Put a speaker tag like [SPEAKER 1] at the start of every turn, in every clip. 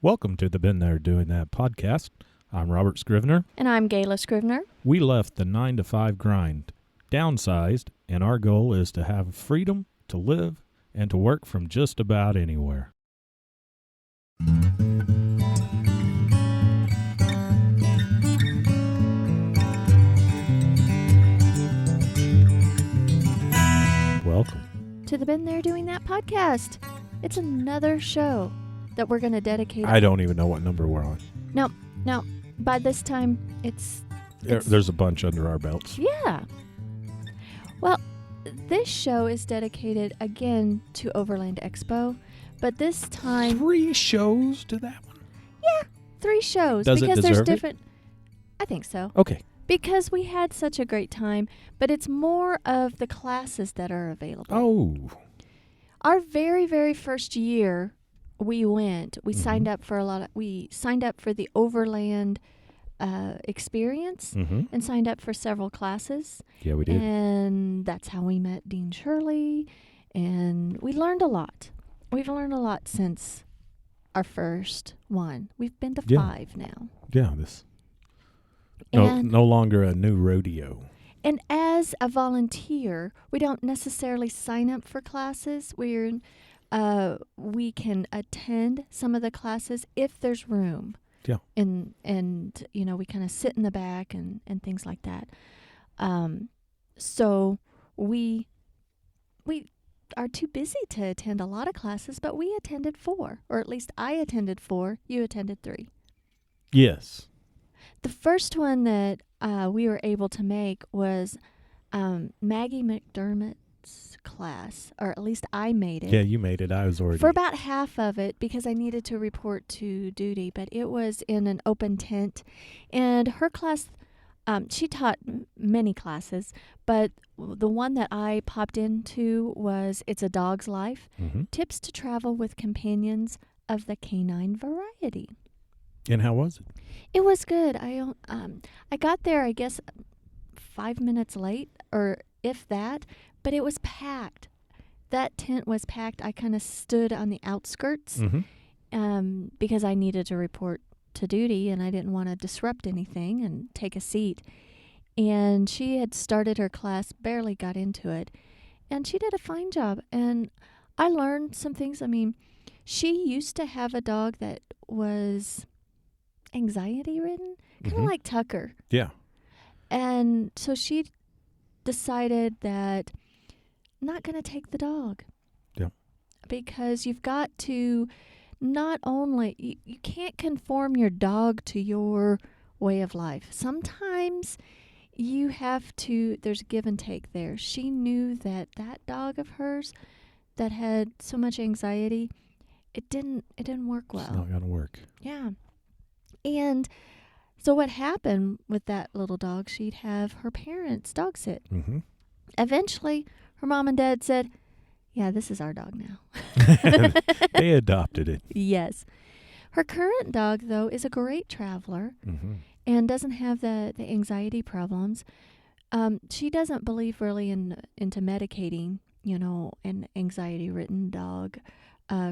[SPEAKER 1] Welcome to the Been There Doing That podcast. I'm Robert Scrivener.
[SPEAKER 2] And I'm Gayla Scrivener.
[SPEAKER 1] We left the 9-to-5 grind, downsized, and our goal is to have freedom to live and to work from just about anywhere. Welcome
[SPEAKER 2] to the Been There Doing That podcast. It's another show that we're going to dedicate.
[SPEAKER 1] I don't even know what number we're on.
[SPEAKER 2] No. By this time,
[SPEAKER 1] There's a bunch under our belts.
[SPEAKER 2] Yeah. Well, this show is dedicated again to Overland Expo, but this time
[SPEAKER 1] 3 shows to that one?
[SPEAKER 2] Yeah, 3 shows.
[SPEAKER 1] Does
[SPEAKER 2] because
[SPEAKER 1] it deserve
[SPEAKER 2] there's different. I think so.
[SPEAKER 1] Okay.
[SPEAKER 2] Because we had such a great time, but it's more of the classes that are available.
[SPEAKER 1] Oh.
[SPEAKER 2] Our very, very first year we went, we signed up for the Overland Experience and signed up for several classes.
[SPEAKER 1] Yeah, we did.
[SPEAKER 2] And that's how we met Dean Charly, and we learned a lot. We've learned a lot since our first one. We've been to 5 now.
[SPEAKER 1] Yeah, no longer a new rodeo.
[SPEAKER 2] And as a volunteer, we don't necessarily sign up for classes. We can attend some of the classes if there's room.
[SPEAKER 1] Yeah.
[SPEAKER 2] And we kind of sit in the back and things like that. So we are too busy to attend a lot of classes, but we attended 4, or at least I attended 4. You attended 3.
[SPEAKER 1] Yes.
[SPEAKER 2] The first one that we were able to make was Maggie McDermut's class, or at least I made it.
[SPEAKER 1] Yeah, you made it. I was already...
[SPEAKER 2] For about half of it because I needed to report to duty, but it was in an open tent. And her class, she taught many classes, but the one that I popped into was It's a Dog's Life, Tips to Travel with Companions of the Canine Variety.
[SPEAKER 1] And how was it?
[SPEAKER 2] It was good. I got there, I guess, 5 minutes late, or if that, but it was packed. That tent was packed. I kind of stood on the outskirts because I needed to report to duty, and I didn't want to disrupt anything and take a seat. And she had started her class, barely got into it, and she did a fine job. And I learned some things. I mean, she used to have a dog that was anxiety ridden, kind of like Tucker.
[SPEAKER 1] Yeah.
[SPEAKER 2] And so she decided that I'm not going to take the dog.
[SPEAKER 1] Yeah.
[SPEAKER 2] Because you've got to not only, you can't conform your dog to your way of life. Sometimes you have to, there's give and take there. She knew that dog of hers that had so much anxiety, it didn't work well.
[SPEAKER 1] It's not going to work.
[SPEAKER 2] Yeah. And so what happened with that little dog, she'd have her parents dog sit. Eventually, her mom and dad said, yeah, this is our dog now.
[SPEAKER 1] They adopted it.
[SPEAKER 2] Yes. Her current dog, though, is a great traveler and doesn't have the anxiety problems. She doesn't believe really into medicating, an anxiety-ridden dog.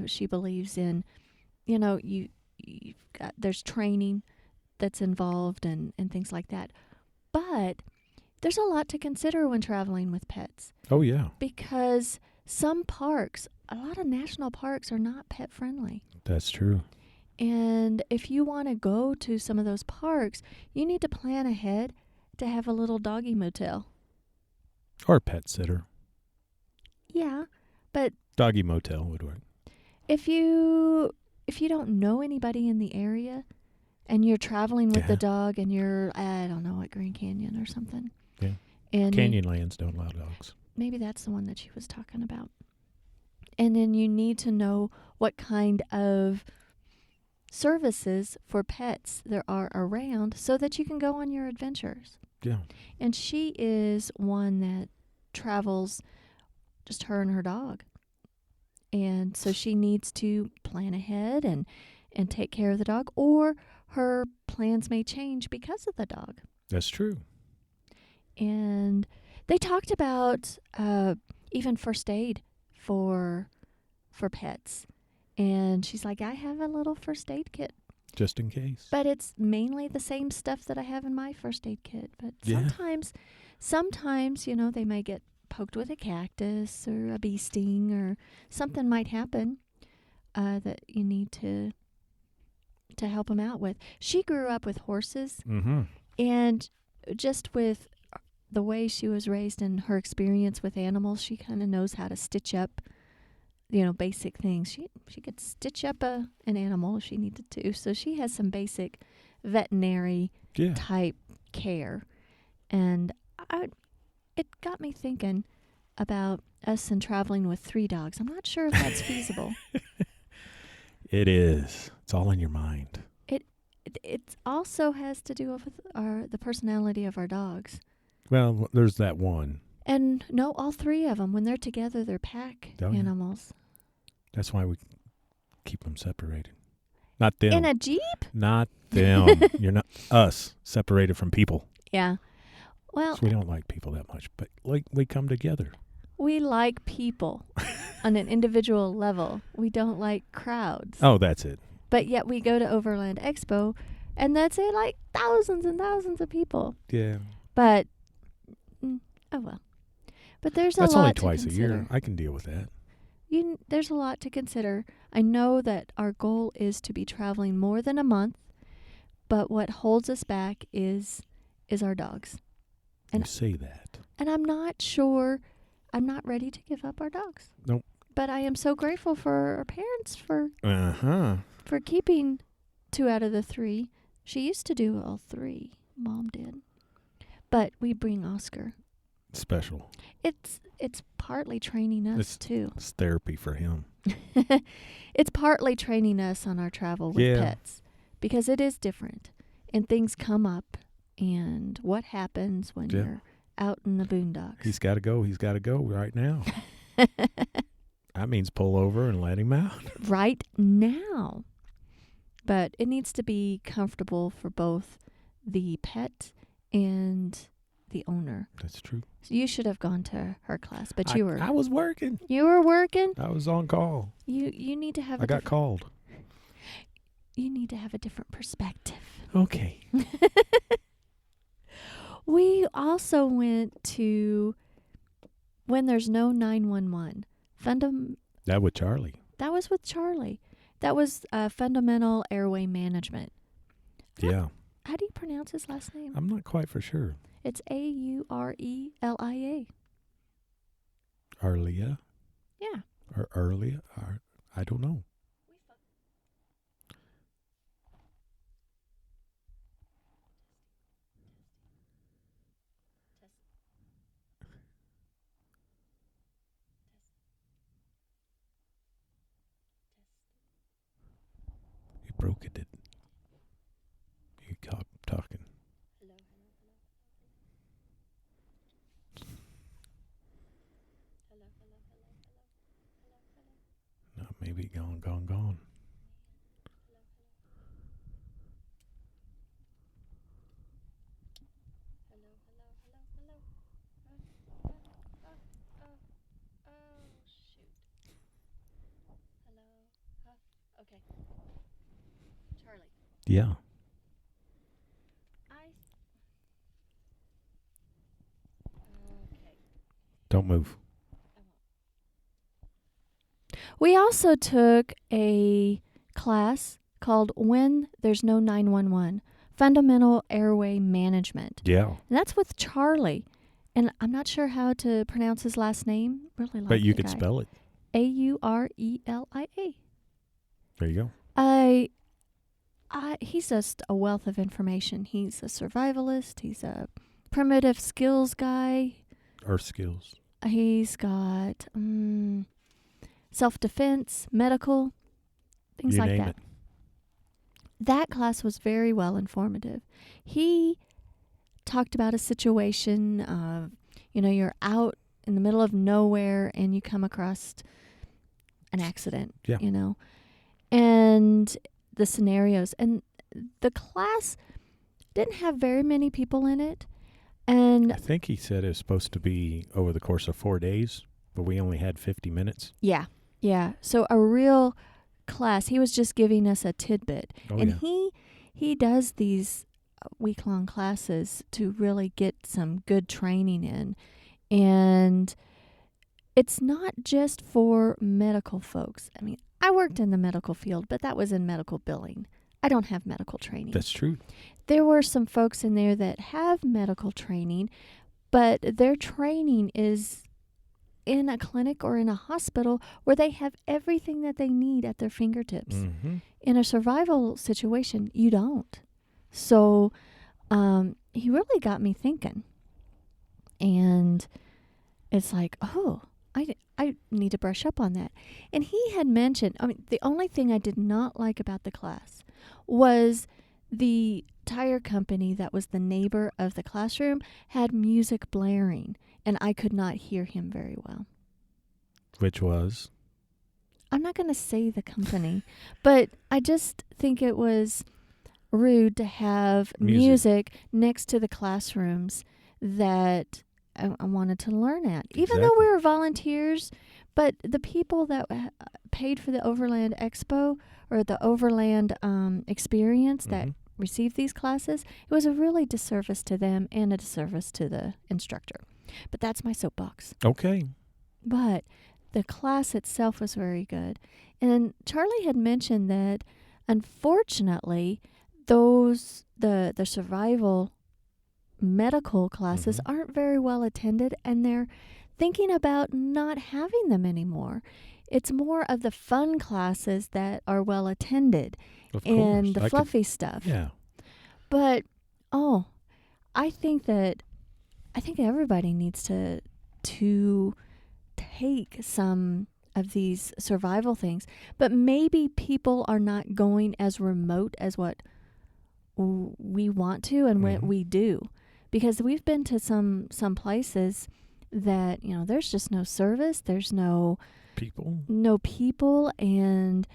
[SPEAKER 2] She believes in, there's training that's involved and things like that. But there's a lot to consider when traveling with pets.
[SPEAKER 1] Oh, yeah.
[SPEAKER 2] Because some parks, a lot of national parks are not pet friendly.
[SPEAKER 1] That's true.
[SPEAKER 2] And if you want to go to some of those parks, you need to plan ahead to have a little doggy motel.
[SPEAKER 1] Or a pet sitter.
[SPEAKER 2] Yeah, but
[SPEAKER 1] Doggy motel would work.
[SPEAKER 2] If you don't know anybody in the area and you're traveling with the dog and you're, I don't know, at Grand Canyon or something.
[SPEAKER 1] Yeah.
[SPEAKER 2] And
[SPEAKER 1] Canyonlands don't allow dogs.
[SPEAKER 2] Maybe that's the one that she was talking about. And then you need to know what kind of services for pets there are around so that you can go on your adventures.
[SPEAKER 1] Yeah.
[SPEAKER 2] And she is one that travels just her and her dog. And so she needs to plan ahead and take care of the dog, or her plans may change because of the dog.
[SPEAKER 1] That's true.
[SPEAKER 2] And they talked about even first aid for pets. And she's like, I have a little first aid kit.
[SPEAKER 1] Just in case.
[SPEAKER 2] But it's mainly the same stuff that I have in my first aid kit. But
[SPEAKER 1] Yeah.
[SPEAKER 2] sometimes, they may get poked with a cactus or a bee sting or something might happen that you need to help them out with. She grew up with horses,
[SPEAKER 1] Mm-hmm.
[SPEAKER 2] and just with the way she was raised and her experience with animals, she kind of knows how to stitch up, basic things. She could stitch up an animal if she needed to. So she has some basic veterinary type care. And it got me thinking about us and traveling with 3 dogs. I'm not sure if that's feasible.
[SPEAKER 1] It is. It's all in your mind.
[SPEAKER 2] It also has to do with the personality of our dogs.
[SPEAKER 1] Well, there's that one.
[SPEAKER 2] And no, all 3 of them, when they're together, they're pack animals.
[SPEAKER 1] That's why we keep them separated. Not them.
[SPEAKER 2] In a Jeep?
[SPEAKER 1] Not them. You're not us separated from people.
[SPEAKER 2] Yeah. Well,
[SPEAKER 1] So we don't like people that much, but we come together.
[SPEAKER 2] we like people on an individual level. We don't like crowds.
[SPEAKER 1] Oh, that's it.
[SPEAKER 2] But yet we go to Overland Expo, and that's it, like thousands and thousands of people.
[SPEAKER 1] Yeah.
[SPEAKER 2] But, oh well. But there's
[SPEAKER 1] That's
[SPEAKER 2] a lot
[SPEAKER 1] only
[SPEAKER 2] to
[SPEAKER 1] twice a
[SPEAKER 2] consider.
[SPEAKER 1] year. I can deal with that.
[SPEAKER 2] There's a lot to consider. I know that our goal is to be traveling more than a month, but what holds us back is our dogs.
[SPEAKER 1] You say that.
[SPEAKER 2] And I'm not sure, I'm not ready to give up our dogs.
[SPEAKER 1] Nope.
[SPEAKER 2] But I am so grateful for our parents for
[SPEAKER 1] Uh-huh.
[SPEAKER 2] keeping 2 out of the 3. She used to do all 3. Mom did. But we bring Oscar.
[SPEAKER 1] Special.
[SPEAKER 2] It's partly training us too.
[SPEAKER 1] It's therapy for him.
[SPEAKER 2] It's partly training us on our travel with pets, because it is different and things come up, and what happens when you're out in the boondocks.
[SPEAKER 1] He's got to go. He's got to go right now. That means pull over and let him out.
[SPEAKER 2] Right now. But it needs to be comfortable for both the pet and the owner.
[SPEAKER 1] That's true.
[SPEAKER 2] So you should have gone to her class, but you were.
[SPEAKER 1] I was working.
[SPEAKER 2] You were working.
[SPEAKER 1] I was on call.
[SPEAKER 2] You need to have.
[SPEAKER 1] I got called.
[SPEAKER 2] You need to have a different perspective.
[SPEAKER 1] Okay.
[SPEAKER 2] We also went to When There's No 911.
[SPEAKER 1] That with Charly.
[SPEAKER 2] That was with Charly. That was Fundamental Airway Management.
[SPEAKER 1] Yeah.
[SPEAKER 2] How do you pronounce his last name?
[SPEAKER 1] I'm not quite for sure.
[SPEAKER 2] It's Aurelia.
[SPEAKER 1] Aurelia?
[SPEAKER 2] Yeah.
[SPEAKER 1] Or Aurelia? I don't know. You broke it. You kept talking. No, maybe gone.
[SPEAKER 2] Okay. Charly.
[SPEAKER 1] Yeah.
[SPEAKER 2] Okay.
[SPEAKER 1] Don't move.
[SPEAKER 2] We also took a class called When There's No 911, Fundamental Airway Management.
[SPEAKER 1] Yeah.
[SPEAKER 2] And that's with Charly. And I'm not sure how to pronounce his last name. Really like
[SPEAKER 1] But you
[SPEAKER 2] the
[SPEAKER 1] could
[SPEAKER 2] guy.
[SPEAKER 1] spell it.
[SPEAKER 2] Aurelia.
[SPEAKER 1] There you go.
[SPEAKER 2] He's just a wealth of information. He's a survivalist. He's a primitive skills guy.
[SPEAKER 1] Earth skills.
[SPEAKER 2] He's got self-defense, medical, things
[SPEAKER 1] You
[SPEAKER 2] like
[SPEAKER 1] name
[SPEAKER 2] that.
[SPEAKER 1] it.
[SPEAKER 2] That class was very well informative. He talked about a situation of, you're out in the middle of nowhere and you come across an accident,
[SPEAKER 1] Yeah.
[SPEAKER 2] and the scenarios. And the class didn't have very many people in it. And
[SPEAKER 1] I think he said it was supposed to be over the course of 4 days, but we only had 50 minutes.
[SPEAKER 2] yeah. So a real class, he was just giving us a tidbit.
[SPEAKER 1] Oh,
[SPEAKER 2] and
[SPEAKER 1] yeah.
[SPEAKER 2] he does these week-long classes to really get some good training in. And it's not just for medical folks. I mean, I worked in the medical field, but that was in medical billing. I don't have medical training.
[SPEAKER 1] That's true.
[SPEAKER 2] There were some folks in there that have medical training, but their training is in a clinic or in a hospital where they have everything that they need at their fingertips.
[SPEAKER 1] Mm-hmm.
[SPEAKER 2] In a survival situation, you don't. So he really got me thinking. And it's like, oh, I need to brush up on that. And he had mentioned, I mean, the only thing I did not like about the class was the tire company that was the neighbor of the classroom had music blaring, and I could not hear him very well.
[SPEAKER 1] Which was?
[SPEAKER 2] I'm not going to say the company, but I just think it was rude to have music next to the classrooms that I wanted to learn at. Even though we were volunteers, but the people that paid for the Overland Expo or the Overland Experience that received these classes, it was a really disservice to them and a disservice to the instructor. But that's my soapbox.
[SPEAKER 1] Okay.
[SPEAKER 2] But the class itself was very good. And Charly had mentioned that, unfortunately, the survival medical classes aren't very well attended, and they're thinking about not having them anymore. It's more of the fun classes that are well attended and the fluffy stuff.
[SPEAKER 1] Yeah.
[SPEAKER 2] But I think everybody needs to take some of these survival things, but maybe people are not going as remote as what we want to and what we do, because we've been to some places that, you know, there's just no service, there's no people, and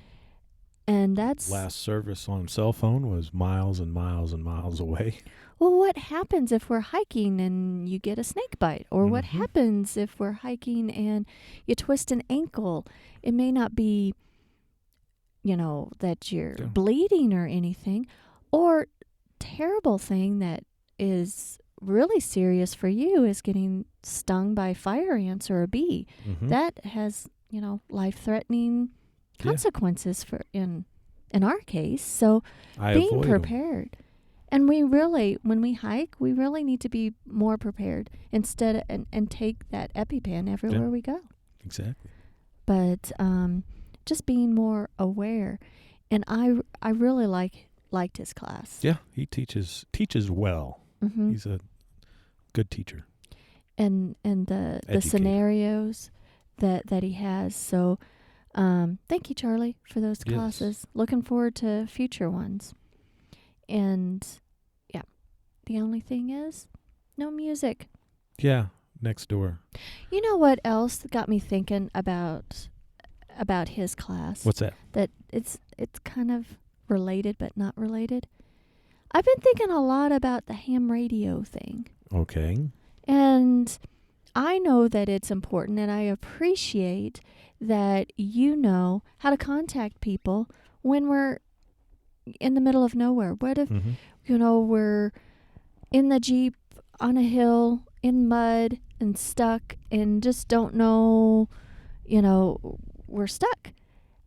[SPEAKER 2] that's
[SPEAKER 1] last service on cell phone was miles and miles and miles away.
[SPEAKER 2] Well, what happens if we're hiking and you get a snake bite? Or what happens if we're hiking and you twist an ankle? It may not be, you know, that you're bleeding or anything. Or terrible thing that is really serious for you is getting stung by fire ants or a bee. That has, you know, life-threatening consequences for in our case. So being prepared. And we really, when we hike, we really need to be more prepared instead and take that EpiPen everywhere we go.
[SPEAKER 1] Exactly.
[SPEAKER 2] But just being more aware. And I really liked his class.
[SPEAKER 1] Yeah, he teaches well. He's a good teacher.
[SPEAKER 2] And the scenarios that he has. So thank you, Charly, for those classes. Looking forward to future ones. And yeah, the only thing is no music.
[SPEAKER 1] Yeah, next door.
[SPEAKER 2] You know what else got me thinking about his class?
[SPEAKER 1] What's that?
[SPEAKER 2] That it's kind of related but not related. I've been thinking a lot about the ham radio thing.
[SPEAKER 1] Okay.
[SPEAKER 2] And I know that it's important, and I appreciate that you know how to contact people when we're in the middle of nowhere. What if, you know, we're in the Jeep on a hill in mud and stuck and just don't know, you know, we're stuck.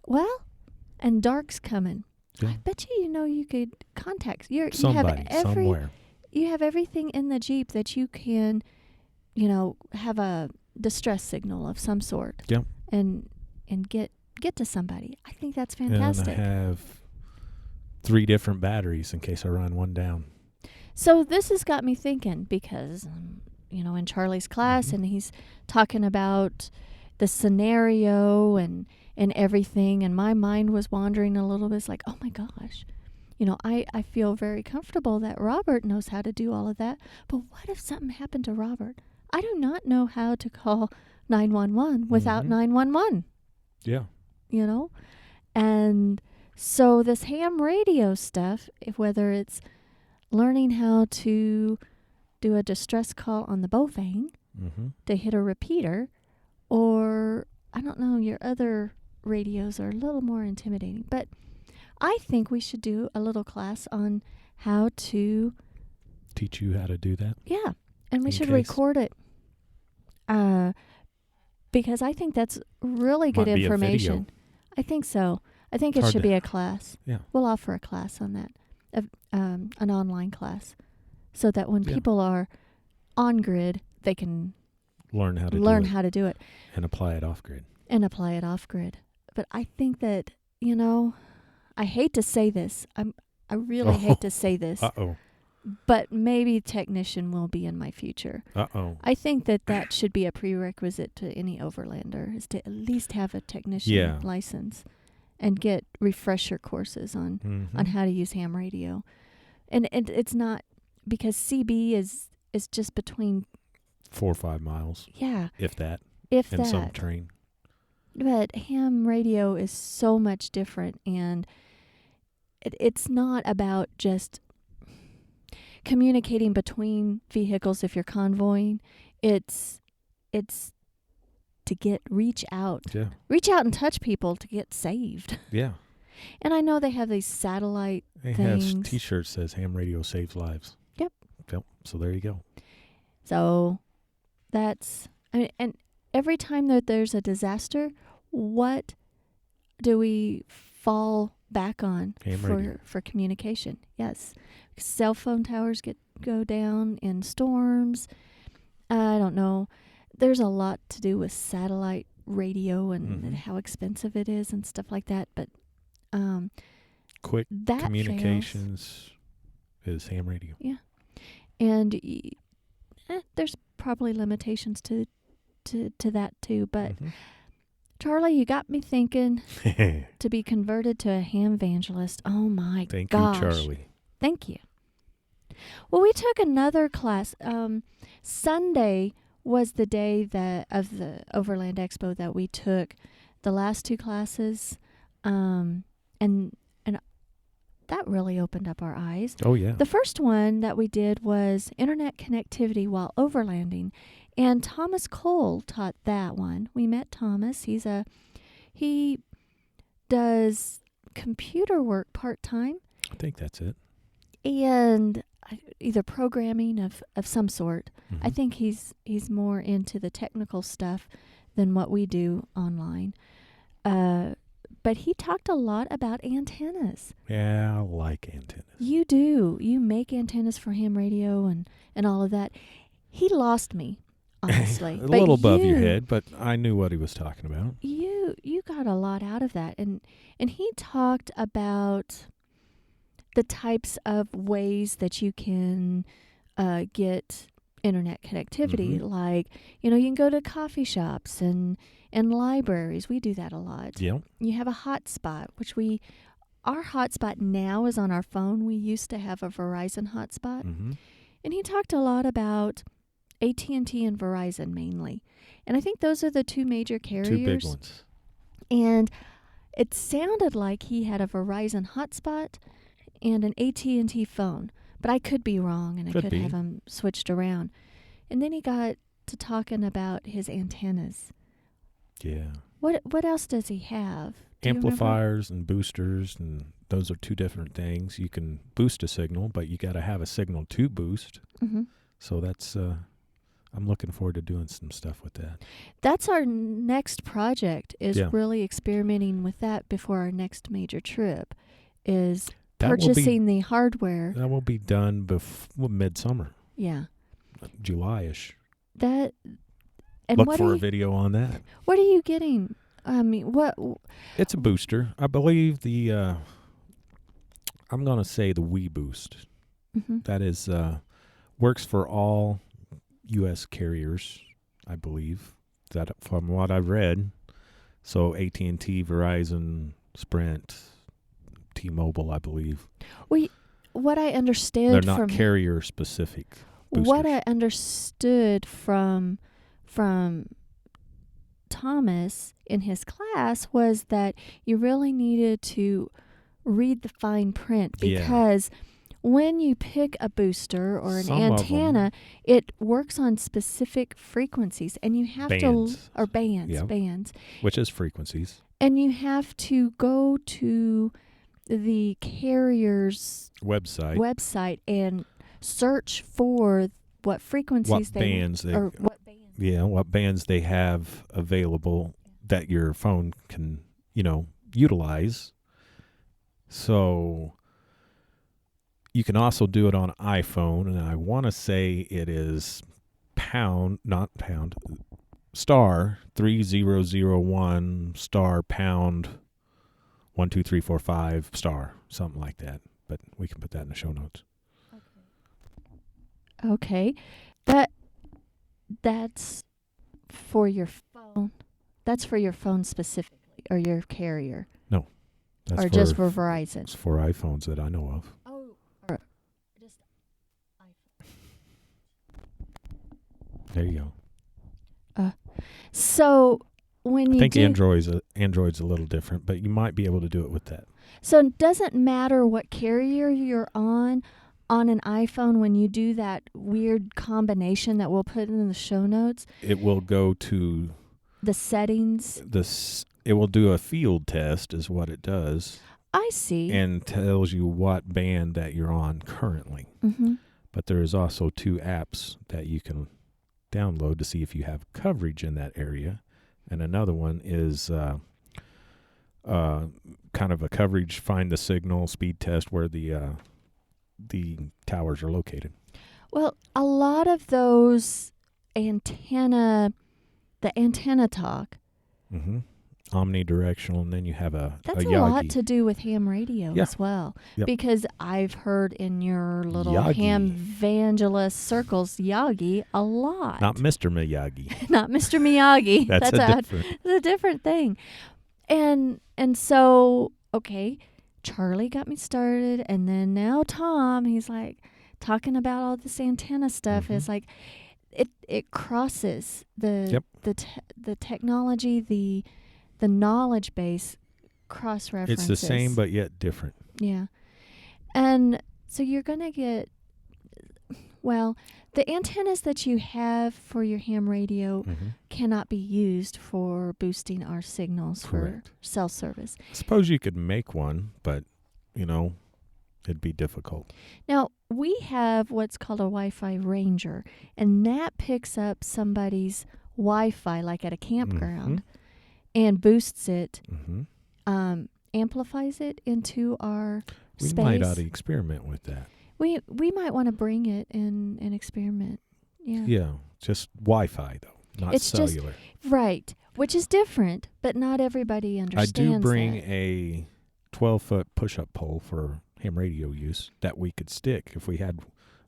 [SPEAKER 2] Well, and dark's coming. Yeah. I bet you know you could contact
[SPEAKER 1] somebody somewhere.
[SPEAKER 2] You have everything in the Jeep that you can, you know, have a distress signal of some sort.
[SPEAKER 1] Yep.
[SPEAKER 2] And get to somebody. I think that's fantastic.
[SPEAKER 1] And I have 3 different batteries in case I run one down.
[SPEAKER 2] So this has got me thinking because, you know, in Charly's class and he's talking about the scenario and everything, and my mind was wandering a little bit. It's like, oh my gosh, you know, I feel very comfortable that Robert knows how to do all of that. But what if something happened to Robert? I do not know how to call 911 without 911.
[SPEAKER 1] Yeah.
[SPEAKER 2] You know? And so this ham radio stuff, whether it's learning how to do a distress call on the Bofang to hit a repeater, or I don't know, your other radios are a little more intimidating. But I think we should do a little class on how to
[SPEAKER 1] teach you how to do that.
[SPEAKER 2] Yeah, and we
[SPEAKER 1] In
[SPEAKER 2] should
[SPEAKER 1] case.
[SPEAKER 2] record it. Because I think that's really good
[SPEAKER 1] Might be a
[SPEAKER 2] information.
[SPEAKER 1] video.
[SPEAKER 2] I think so. I think
[SPEAKER 1] It's
[SPEAKER 2] it
[SPEAKER 1] hard
[SPEAKER 2] should
[SPEAKER 1] to-
[SPEAKER 2] be a class.
[SPEAKER 1] Yeah.
[SPEAKER 2] We'll offer a class on that, an online class, so that when
[SPEAKER 1] Yeah.
[SPEAKER 2] people are on grid, they can
[SPEAKER 1] Learn how to
[SPEAKER 2] learn
[SPEAKER 1] do it
[SPEAKER 2] how to do it
[SPEAKER 1] and apply it off grid.
[SPEAKER 2] and apply it off grid. But I think that, I hate to say this. I really hate to say this,
[SPEAKER 1] Uh-oh.
[SPEAKER 2] but maybe technician will be in my future.
[SPEAKER 1] Uh-oh.
[SPEAKER 2] I think that should be a prerequisite to any overlander, is to at least have a technician license and get refresher courses on how to use ham radio. And it's not, because CB is just between
[SPEAKER 1] 4 or 5 miles, if that,
[SPEAKER 2] if
[SPEAKER 1] in
[SPEAKER 2] that.
[SPEAKER 1] some terrain.
[SPEAKER 2] But ham radio is so much different, and it's not about just communicating between vehicles if you're convoying. It's to reach out and touch people to get saved.
[SPEAKER 1] Yeah.
[SPEAKER 2] And I know they have these satellite
[SPEAKER 1] They
[SPEAKER 2] things.
[SPEAKER 1] have T-shirts says ham radio saves lives.
[SPEAKER 2] Yep.
[SPEAKER 1] So there you go.
[SPEAKER 2] So that's, and every time that there's a disaster, what do we fall back on
[SPEAKER 1] Ham radio.
[SPEAKER 2] for communication? Yes. Cell phone towers go down in storms. I don't know. There's a lot to do with satellite radio and how expensive it is and stuff like that. But
[SPEAKER 1] Quick
[SPEAKER 2] that
[SPEAKER 1] communications is ham radio.
[SPEAKER 2] Yeah. And there's probably limitations to that too. But Charly, you got me thinking to be converted to a ham evangelist. Oh my
[SPEAKER 1] Thank
[SPEAKER 2] gosh.
[SPEAKER 1] you, Charly.
[SPEAKER 2] Thank you. Well, we took another class. Sunday was the day of the Overland Expo that we took the last 2 classes, and that really opened up our eyes.
[SPEAKER 1] Oh, yeah.
[SPEAKER 2] The first one that we did was internet connectivity while overlanding, and Thomas Cole taught that one. We met Thomas. He does computer work part-time.
[SPEAKER 1] I think that's it.
[SPEAKER 2] And either programming of some sort.
[SPEAKER 1] Mm-hmm.
[SPEAKER 2] I think he's more into the technical stuff than what we do online. But he talked a lot about antennas.
[SPEAKER 1] Yeah, I like antennas.
[SPEAKER 2] You do. You make antennas for ham radio and all of that. He lost me, honestly.
[SPEAKER 1] A little above your head, but I knew what he was talking about.
[SPEAKER 2] You got a lot out of that. And he talked about the types of ways that you can get internet connectivity. Like, you can go to coffee shops and libraries. We do that a lot.
[SPEAKER 1] Yeah.
[SPEAKER 2] You have a hotspot, which our hotspot now is on our phone. We used to have a Verizon hotspot. And he talked a lot about AT&T and Verizon mainly. And I think those are the 2 major carriers.
[SPEAKER 1] 2 big ones.
[SPEAKER 2] And it sounded like he had a Verizon hotspot and an AT&T phone. But I could be wrong, and I could have them switched around. And then he got to talking about his antennas.
[SPEAKER 1] Yeah.
[SPEAKER 2] What else does he have? Do you
[SPEAKER 1] Amplifiers and boosters, and those are 2 different things. You can boost a signal, but you got to have a signal to boost. So that's I'm looking forward to doing some stuff with that.
[SPEAKER 2] That's our next project, is really experimenting with that before our next major trip, is purchasing the hardware.
[SPEAKER 1] That will be done before midsummer.
[SPEAKER 2] Yeah.
[SPEAKER 1] July-ish.
[SPEAKER 2] And
[SPEAKER 1] look for a video on that.
[SPEAKER 2] What are you getting? I mean, what?
[SPEAKER 1] It's a booster. I believe I'm going to say the Wii Boost. That is, works for all U.S. carriers, I believe, that from what I've read. So AT&T, Verizon, Sprint, T-Mobile, I believe.
[SPEAKER 2] What I understood
[SPEAKER 1] They're not carrier-specific boosters.
[SPEAKER 2] What I understood from Thomas in his class was that you really needed to read the fine print, because when you pick a booster or an antenna, it works on specific frequencies, and you have bands, which is frequencies. And you have to go to the carrier's
[SPEAKER 1] website
[SPEAKER 2] and search for what frequencies
[SPEAKER 1] what bands they have available that your phone can, utilize. So you can also do it on iPhone, and I want to say it is star 3001 star pound 12345 star, something like that. But we can put that in the show notes.
[SPEAKER 2] Okay. That's for your phone. That's for your phone specifically, or your carrier.
[SPEAKER 1] No. That's
[SPEAKER 2] or just for Verizon.
[SPEAKER 1] It's for iPhones that I know of.
[SPEAKER 2] Oh, or just iPhone.
[SPEAKER 1] There you go.
[SPEAKER 2] So when you
[SPEAKER 1] I think Android's a little different, but you might be able to do it with that.
[SPEAKER 2] So it doesn't matter what carrier you're on an iPhone, when you do that weird combination that we'll put in the show notes.
[SPEAKER 1] It will go to
[SPEAKER 2] the settings.
[SPEAKER 1] It will do a field test is what it does.
[SPEAKER 2] I see.
[SPEAKER 1] And tells you what band that you're on currently.
[SPEAKER 2] Mm-hmm.
[SPEAKER 1] But there is also 2 apps that you can download to see if you have coverage in that area. And another one is kind of a coverage, find the signal, speed test where the towers are located.
[SPEAKER 2] Well, a lot of those the antenna talk.
[SPEAKER 1] Mm-hmm. Omnidirectional, and then you have
[SPEAKER 2] That's a
[SPEAKER 1] Yagi.
[SPEAKER 2] lot to do with ham radio as well.
[SPEAKER 1] Yep.
[SPEAKER 2] Because I've heard in your little
[SPEAKER 1] Yagi.
[SPEAKER 2] ham evangelist circles Yagi a lot.
[SPEAKER 1] Not Mr. Miyagi.
[SPEAKER 2] Not Mr. Miyagi.
[SPEAKER 1] That's
[SPEAKER 2] a different thing. And so, okay, Charly got me started, and then now Tom, he's like talking about all this antenna stuff.
[SPEAKER 1] Mm-hmm.
[SPEAKER 2] It's like it crosses the technology, the knowledge base cross references.
[SPEAKER 1] It's the same but yet different.
[SPEAKER 2] Yeah. And so you're going to get, well, the antennas that you have for your ham radio cannot be used for boosting our signals. Correct. For cell service.
[SPEAKER 1] I suppose you could make one, but, it'd be difficult.
[SPEAKER 2] Now, we have what's called a Wi-Fi Ranger, and that picks up somebody's Wi-Fi, like at a campground, and boosts it, amplifies it into our space.
[SPEAKER 1] We might ought to experiment with that.
[SPEAKER 2] We might want to bring it and experiment. Yeah.
[SPEAKER 1] Yeah, just Wi-Fi, though, not cellular.
[SPEAKER 2] Right, which is different, but not everybody understands that.
[SPEAKER 1] I do bring a 12-foot push-up pole for ham radio use that we could stick if we had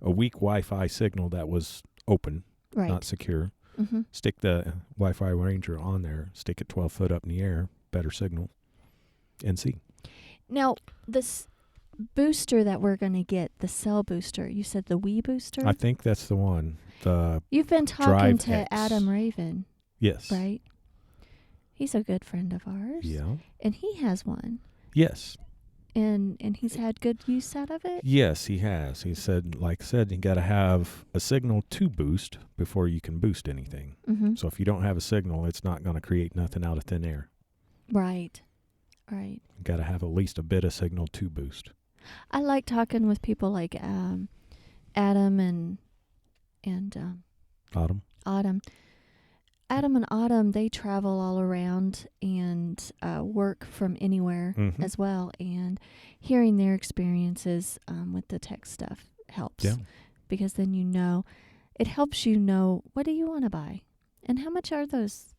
[SPEAKER 1] a weak Wi-Fi signal that was open, not secure. Mm-hmm. Stick the Wi-Fi Ranger on there, stick it 12 foot up in the air, better signal, and see.
[SPEAKER 2] Now, this booster that we're going to get, the cell booster, you said the Wii booster?
[SPEAKER 1] I think that's the one.
[SPEAKER 2] You've been talking to Adam Raven.
[SPEAKER 1] Yes.
[SPEAKER 2] Right? He's a good friend of ours.
[SPEAKER 1] Yeah.
[SPEAKER 2] And he has one.
[SPEAKER 1] Yes.
[SPEAKER 2] And he's had good use out of it?
[SPEAKER 1] Yes, he has. He said, you got to have a signal to boost before you can boost anything. Mm-hmm. So if you don't have a signal, it's not going to create nothing out of thin air.
[SPEAKER 2] Right.
[SPEAKER 1] You got to have at least a bit of signal to boost.
[SPEAKER 2] I like talking with people like Adam and
[SPEAKER 1] Autumn.
[SPEAKER 2] Adam and Autumn, they travel all around and work from anywhere as well. And hearing their experiences with the tech stuff helps. Yeah. Because then it helps you know, what do you want to buy? And how much are those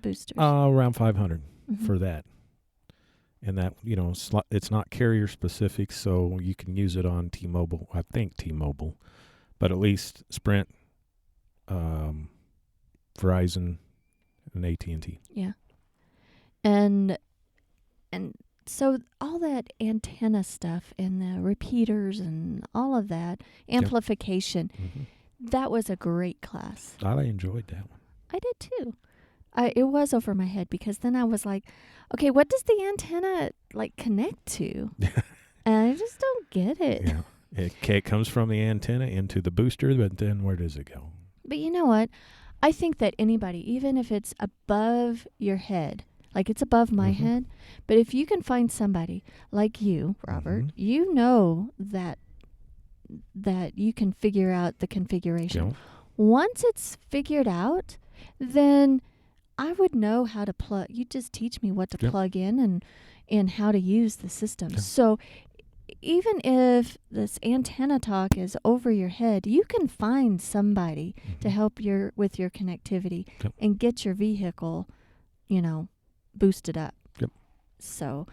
[SPEAKER 2] boosters?
[SPEAKER 1] Around $500 for that. And that, it's not carrier specific, so you can use it on T-Mobile. I think T-Mobile. But at least Sprint, Verizon, and AT&T.
[SPEAKER 2] Yeah. And so all that antenna stuff and the repeaters and all of that, amplification, that was a great class.
[SPEAKER 1] I enjoyed that one.
[SPEAKER 2] I did too. It was over my head because then I was like, okay, what does the antenna connect to? And I just don't get it.
[SPEAKER 1] Yeah. It comes from the antenna into the booster, but then where does it go?
[SPEAKER 2] But you know what? I think that anybody, even if it's above your head, Like it's above my
[SPEAKER 1] Mm-hmm.
[SPEAKER 2] head. But if you can find somebody like you, Robert,
[SPEAKER 1] Mm-hmm.
[SPEAKER 2] you know that you can figure out the configuration.
[SPEAKER 1] Yeah.
[SPEAKER 2] Once it's figured out, then I would know how to plug. You just teach me what to
[SPEAKER 1] Yep.
[SPEAKER 2] plug in and how to use the system.
[SPEAKER 1] Yep.
[SPEAKER 2] So even if this antenna talk is over your head, you can find somebody to help with your connectivity
[SPEAKER 1] Yep.
[SPEAKER 2] and get your vehicle, boosted up.
[SPEAKER 1] Yep.
[SPEAKER 2] So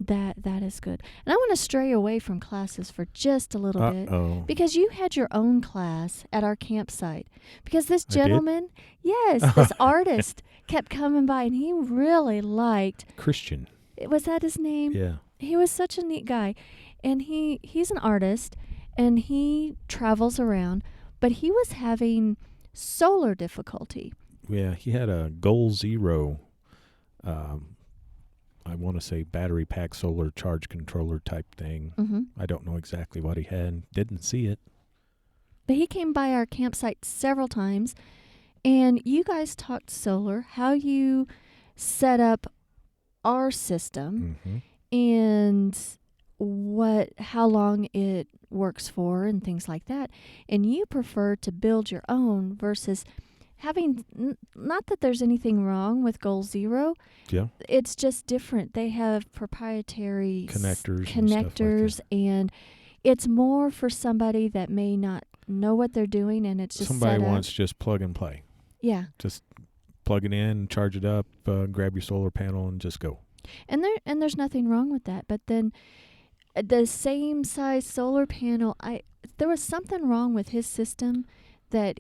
[SPEAKER 2] that is good. And I want to stray away from classes for just a little bit.
[SPEAKER 1] Uh-oh.
[SPEAKER 2] Because you had your own class at our campsite. Because this
[SPEAKER 1] I did?
[SPEAKER 2] gentleman, yes, this artist kept coming by and he really liked.
[SPEAKER 1] Christian.
[SPEAKER 2] Was that his name?
[SPEAKER 1] Yeah.
[SPEAKER 2] He was such a neat guy. And he's an artist and he travels around, but he was having solar difficulty.
[SPEAKER 1] Yeah, he had a Goal Zero, I want to say battery pack solar charge controller type thing.
[SPEAKER 2] Mm-hmm.
[SPEAKER 1] I don't know exactly what he had. Didn't see it.
[SPEAKER 2] But he came by our campsite several times, and you guys talked solar, how you set up our system,
[SPEAKER 1] Mm-hmm.
[SPEAKER 2] and how long it works for, and things like that. And you prefer to build your own versus having. Not that there's anything wrong with Goal Zero.
[SPEAKER 1] Yeah.
[SPEAKER 2] It's just different. They have proprietary
[SPEAKER 1] Connectors
[SPEAKER 2] and it's more for somebody that may not know what they're doing, and it's just
[SPEAKER 1] somebody
[SPEAKER 2] set up.
[SPEAKER 1] wants just plug and play.
[SPEAKER 2] Yeah.
[SPEAKER 1] Just plug it in, charge it up, grab your solar panel, and just go.
[SPEAKER 2] And there's nothing wrong with that. But then the same size solar panel, there was something wrong with his system that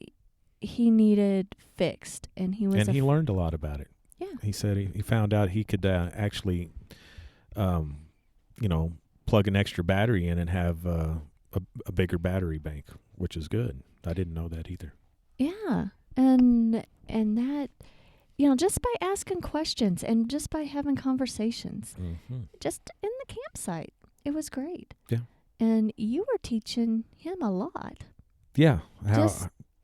[SPEAKER 2] he needed fixed, and he was
[SPEAKER 1] he learned a lot about it.
[SPEAKER 2] Yeah.
[SPEAKER 1] He said he found out he could actually, plug an extra battery in and have a bigger battery bank, which is good. I didn't know that either.
[SPEAKER 2] Yeah. And that, just by asking questions and just by having conversations,
[SPEAKER 1] Mm-hmm.
[SPEAKER 2] just in the campsite, it was great.
[SPEAKER 1] Yeah.
[SPEAKER 2] And you were teaching him a lot.
[SPEAKER 1] Yeah. I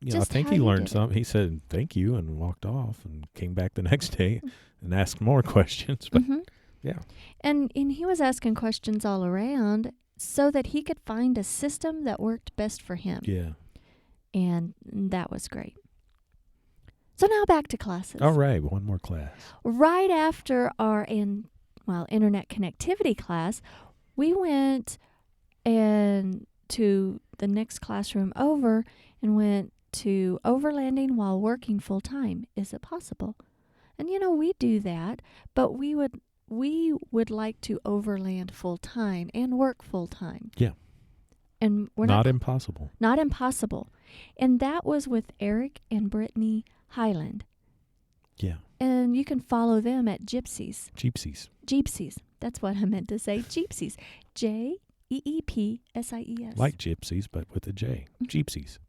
[SPEAKER 2] Just
[SPEAKER 1] think
[SPEAKER 2] how
[SPEAKER 1] he
[SPEAKER 2] you
[SPEAKER 1] learned
[SPEAKER 2] did it.
[SPEAKER 1] something. He said thank you and walked off and came back the next day and asked more questions. But
[SPEAKER 2] Mm-hmm.
[SPEAKER 1] yeah.
[SPEAKER 2] And he was asking questions all around so that he could find a system that worked best for him.
[SPEAKER 1] Yeah.
[SPEAKER 2] And that was great. So now back to classes.
[SPEAKER 1] All right. One more class.
[SPEAKER 2] Right after our internet connectivity class, we went to the next classroom over and went to overlanding while working full time. Is it possible? And we do that, but we would like to overland full time and work full time.
[SPEAKER 1] Yeah.
[SPEAKER 2] And we're
[SPEAKER 1] Not impossible.
[SPEAKER 2] Not impossible. And that was with Eric and Brittany Highland.
[SPEAKER 1] Yeah.
[SPEAKER 2] And you can follow them at Gypsies.
[SPEAKER 1] Gypsies.
[SPEAKER 2] That's what I meant to say. Gypsies. Jeepsies.
[SPEAKER 1] Like gypsies, but with a J. Gypsies.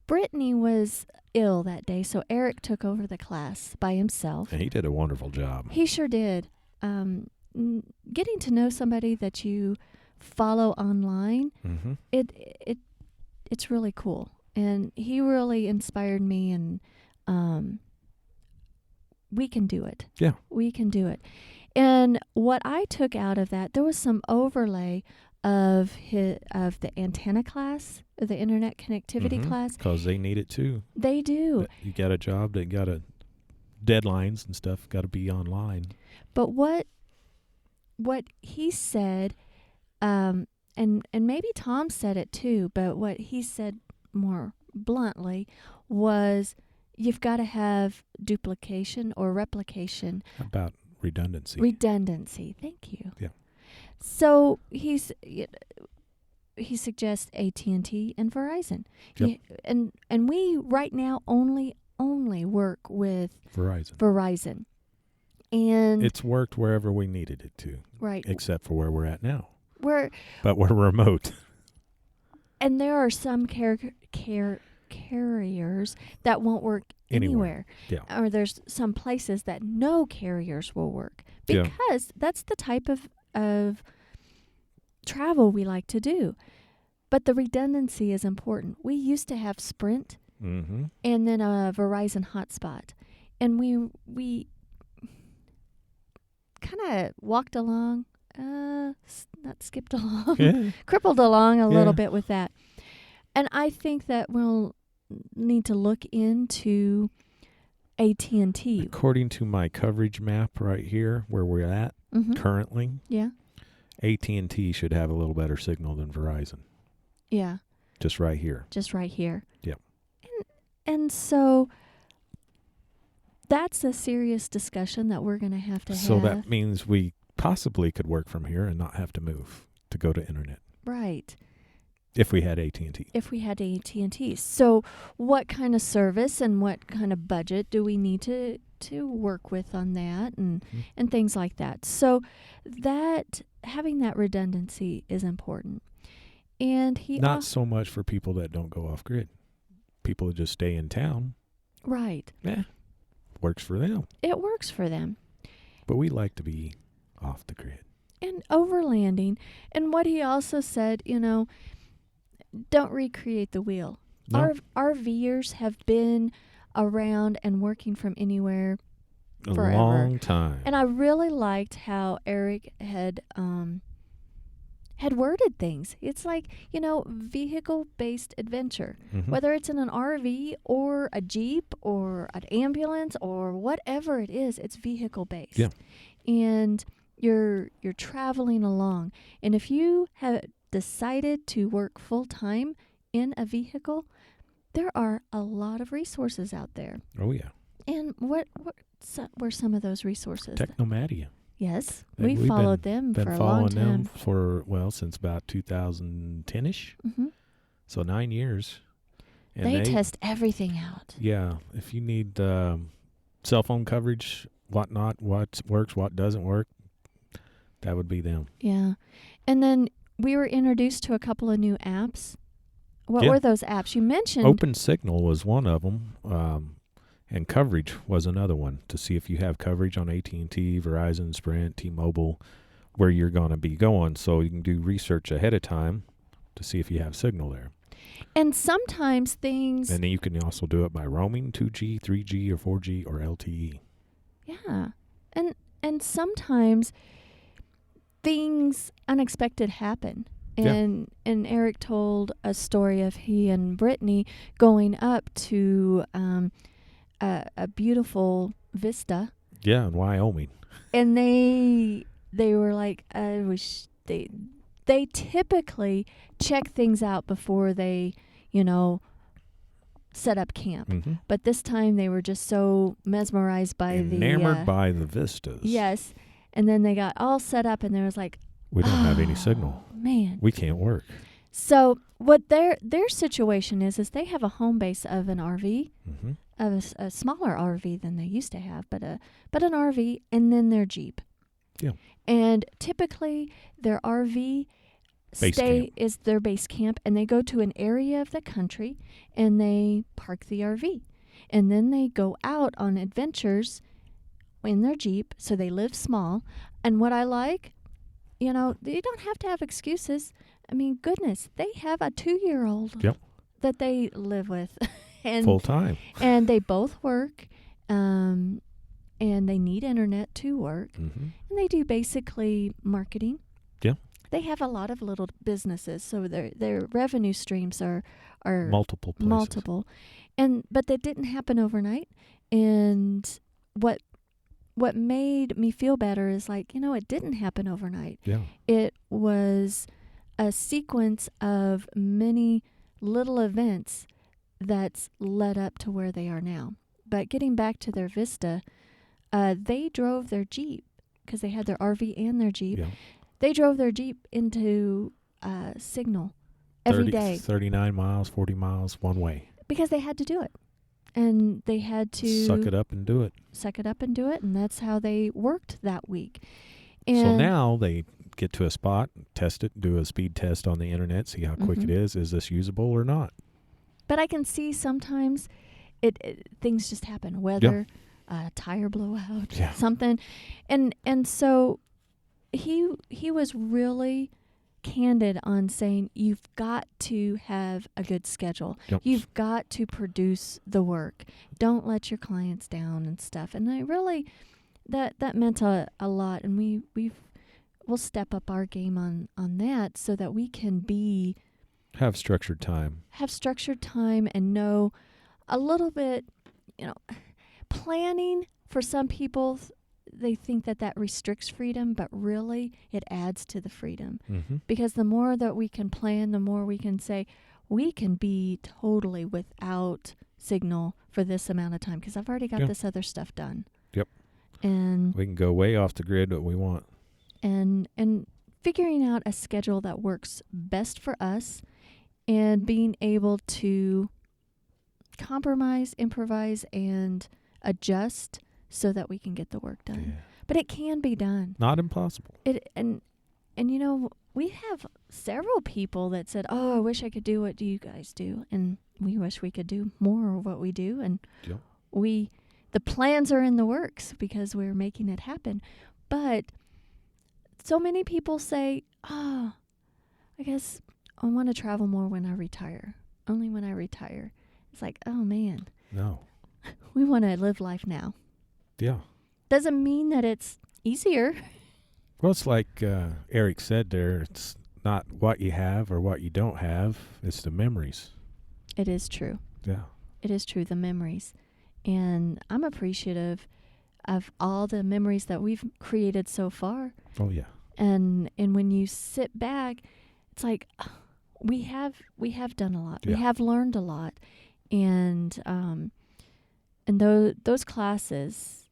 [SPEAKER 2] Brittany was ill that day, so Eric took over the class by himself.
[SPEAKER 1] And he did a wonderful job.
[SPEAKER 2] He sure did. Getting to know somebody that you follow online,
[SPEAKER 1] Mm-hmm.
[SPEAKER 2] it's really cool. And he really inspired me, and we can do it.
[SPEAKER 1] Yeah.
[SPEAKER 2] We can do it. And what I took out of that, there was some overlay of the antenna class, or the internet connectivity class.
[SPEAKER 1] Because they need it too.
[SPEAKER 2] They do.
[SPEAKER 1] You got a job, they got deadlines and stuff, got to be online.
[SPEAKER 2] But what he said, and maybe Tom said it too, but what he said more bluntly was you've got to have duplication or replication.
[SPEAKER 1] How about redundancy?
[SPEAKER 2] Redundancy. Thank you.
[SPEAKER 1] Yeah.
[SPEAKER 2] So he suggests AT&T and Verizon.
[SPEAKER 1] Yep.
[SPEAKER 2] And we right now only work with
[SPEAKER 1] Verizon.
[SPEAKER 2] And
[SPEAKER 1] It's worked wherever we needed it to.
[SPEAKER 2] right.
[SPEAKER 1] Except for where we're at now.
[SPEAKER 2] But
[SPEAKER 1] we're remote.
[SPEAKER 2] And there are some carriers that won't work anywhere.
[SPEAKER 1] Yeah.
[SPEAKER 2] Or there's some places that no carriers will work.
[SPEAKER 1] Yeah.
[SPEAKER 2] Because that's the type of travel we like to do. But the redundancy is important. We used to have Sprint
[SPEAKER 1] Mm-hmm.
[SPEAKER 2] and then a Verizon hotspot. And we kind of walked along, not skipped along, crippled along a little bit with that. And I think that we'll need to look into AT&T.
[SPEAKER 1] According to my coverage map right here, where we're at currently, AT&T should have a little better signal than Verizon.
[SPEAKER 2] Yeah.
[SPEAKER 1] Just right here.
[SPEAKER 2] Yep. And so that's a serious discussion that we're going to have.
[SPEAKER 1] So that means we possibly could work from here and not have to move to go to internet.
[SPEAKER 2] Right.
[SPEAKER 1] If we had AT&T. So what kind of service and what kind of budget do we need to work with on that and things like that? So that having that redundancy is important. And not so much for people that don't go off grid. People that just stay in town.
[SPEAKER 2] Right.
[SPEAKER 1] Yeah. Works for them.
[SPEAKER 2] It works for them.
[SPEAKER 1] But we like to be off the grid.
[SPEAKER 2] And overlanding. And what he also said, don't recreate the wheel.
[SPEAKER 1] No.
[SPEAKER 2] RVers have been around and working from anywhere forever.
[SPEAKER 1] A long time.
[SPEAKER 2] And I really liked how Eric had worded things. It's like, vehicle-based adventure. Whether it's in an RV or a Jeep or an ambulance or whatever it is, it's vehicle-based.
[SPEAKER 1] Yeah.
[SPEAKER 2] And you're traveling along. And if you have decided to work full-time in a vehicle, there are a lot of resources out there.
[SPEAKER 1] Oh, yeah.
[SPEAKER 2] And what were some of those resources?
[SPEAKER 1] Technomadia.
[SPEAKER 2] Yes, we followed them for a long time.
[SPEAKER 1] Been following them since about 2010-ish. So 9 years. And
[SPEAKER 2] they test everything out.
[SPEAKER 1] Yeah. If you need cell phone coverage, what works, what doesn't work, that would be them.
[SPEAKER 2] Yeah. And then we were introduced to a couple of new apps. What were those apps? You mentioned
[SPEAKER 1] Open Signal was one of them. And coverage was another one to see if you have coverage on AT&T, Verizon, Sprint, T-Mobile, where you're going to be going. So you can do research ahead of time to see if you have signal there.
[SPEAKER 2] And sometimes things...
[SPEAKER 1] And then you can also do it by roaming, 2G, 3G, or 4G, or LTE.
[SPEAKER 2] Yeah. And sometimes things unexpected happen. And Eric told a story of he and Brittany going up to... a beautiful vista.
[SPEAKER 1] Yeah, in Wyoming.
[SPEAKER 2] And they were like, I wish they typically check things out before they, set up camp. But this time they were just so mesmerized by
[SPEAKER 1] enamored by the vistas.
[SPEAKER 2] Yes. And then they got all set up and there was like,
[SPEAKER 1] we don't have any signal.
[SPEAKER 2] Man.
[SPEAKER 1] We can't work.
[SPEAKER 2] So what their situation is they have a home base of an RV, of a smaller RV than they used to have, but an RV, and then their Jeep.
[SPEAKER 1] Yeah.
[SPEAKER 2] And typically their RV is their base camp, and they go to an area of the country and they park the RV. And then they go out on adventures in their Jeep, so they live small. And what I like, they don't have to have excuses. I mean, goodness, they have a 2-year-old that they live with. And
[SPEAKER 1] full time.
[SPEAKER 2] And they both work, and they need internet to work. And they do basically marketing. Yeah. They have a lot of little businesses, so their revenue streams are
[SPEAKER 1] multiple places.
[SPEAKER 2] But that didn't happen overnight. And what made me feel better is it didn't happen overnight.
[SPEAKER 1] Yeah.
[SPEAKER 2] It was a sequence of many little events that's led up to where they are now. But getting back to their Vista, they drove their Jeep because they had their RV and their Jeep. Yeah. They drove their Jeep into Signal every day.
[SPEAKER 1] 39 miles, 40 miles, one way.
[SPEAKER 2] Because they had to do it. And they had to...
[SPEAKER 1] Suck it up and do it.
[SPEAKER 2] And that's how they worked that week. And
[SPEAKER 1] so now they get to a spot, test it, do a speed test on the internet, see how quick it is. Is this usable or not?
[SPEAKER 2] But I can see sometimes things just happen. Weather, tire blowout, something. And so he was really candid on saying you've got to have a good schedule. Yep. You've got to produce the work. Don't let your clients down and stuff. And that meant a lot, and we'll step up our game on that so that we can
[SPEAKER 1] have structured time
[SPEAKER 2] and know a little bit, planning for some people, they think that restricts freedom, but really it adds to the freedom.
[SPEAKER 1] Mm-hmm.
[SPEAKER 2] Because the more that we can plan, the more we can say, we can be totally without signal for this amount of time because I've already got this other stuff done.
[SPEAKER 1] Yep.
[SPEAKER 2] And
[SPEAKER 1] we can go way off the grid what we want.
[SPEAKER 2] And figuring out a schedule that works best for us and being able to compromise, improvise, and adjust so that we can get the work done.
[SPEAKER 1] Yeah.
[SPEAKER 2] But it can be done.
[SPEAKER 1] Not impossible.
[SPEAKER 2] And we have several people that said, "Oh, I wish I could do what you guys do," and we wish we could do more of what we do. And the plans are in the works because we're making it happen. But so many people say, "Oh, I guess I want to travel more when I retire. Only when I retire." It's like, oh man,
[SPEAKER 1] no,
[SPEAKER 2] we want to live life now.
[SPEAKER 1] Yeah.
[SPEAKER 2] Doesn't mean that it's easier.
[SPEAKER 1] Well, it's like Eric said there, it's not what you have or what you don't have, it's the memories.
[SPEAKER 2] It is true.
[SPEAKER 1] Yeah.
[SPEAKER 2] It is true, the memories. And I'm appreciative of all the memories that we've created so far.
[SPEAKER 1] Oh, yeah.
[SPEAKER 2] And when you sit back, it's like we have done a lot.
[SPEAKER 1] Yeah.
[SPEAKER 2] We have learned a lot. And those classes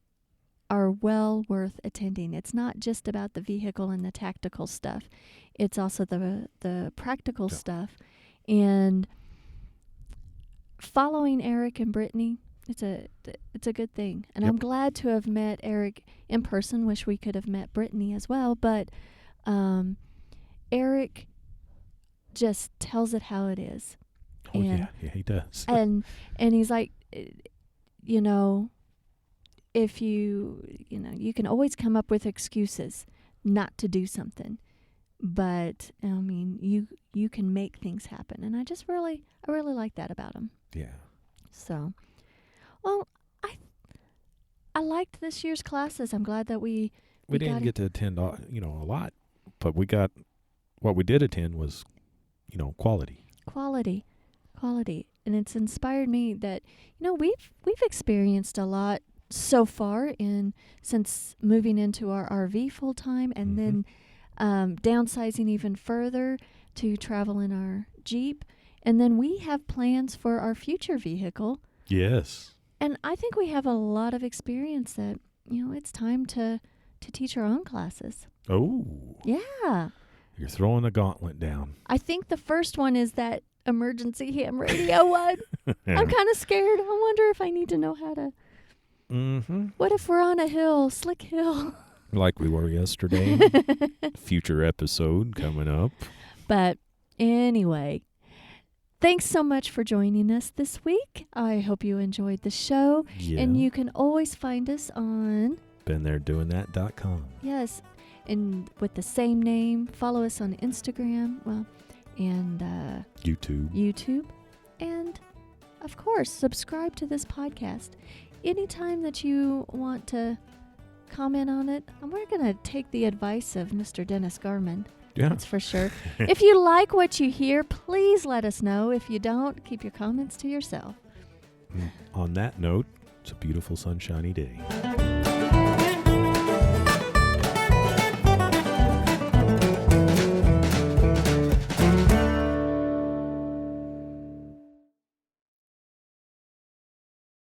[SPEAKER 2] are well worth attending. It's not just about the vehicle and the tactical stuff. It's also the practical stuff. And following Eric and Brittany, it's a good thing. And I'm glad to have met Eric in person. Wish we could have met Brittany as well. But Eric just tells it how it is.
[SPEAKER 1] Oh, yeah, he does.
[SPEAKER 2] and he's like, if you can always come up with excuses not to do something, but I mean, you can make things happen, and I really like that about him.
[SPEAKER 1] Yeah.
[SPEAKER 2] So, well, I liked this year's classes. I'm glad that we
[SPEAKER 1] didn't get to attend, a lot, but what we did attend was, quality, and it's inspired me that we've experienced a lot so far since moving into our RV full time, and then downsizing even further to travel in our Jeep, and then we have plans for our future vehicle. Yes.
[SPEAKER 2] And I think we have a lot of experience that it's time to teach our own classes.
[SPEAKER 1] Oh.
[SPEAKER 2] Yeah.
[SPEAKER 1] You're throwing the gauntlet down.
[SPEAKER 2] I think the first one is that emergency ham radio one. I'm kind of scared. I wonder if I need to know how to.
[SPEAKER 1] Mm-hmm.
[SPEAKER 2] What if we're on a hill, slick hill?
[SPEAKER 1] Like we were yesterday. Future episode coming up.
[SPEAKER 2] But anyway, thanks so much for joining us this week. I hope you enjoyed the show.
[SPEAKER 1] Yeah.
[SPEAKER 2] And you can always find us on
[SPEAKER 1] BeenThereDoingThat.com.
[SPEAKER 2] Yes. And with the same name, follow us on Instagram, and YouTube. And, of course, subscribe to this podcast. Anytime that you want to comment on it, we're going to take the advice of Mr. Dennis Garman.
[SPEAKER 1] Yeah.
[SPEAKER 2] That's for sure. If you like what you hear, please let us know. If you don't, keep your comments to yourself.
[SPEAKER 1] On that note, it's a beautiful sunshiny day.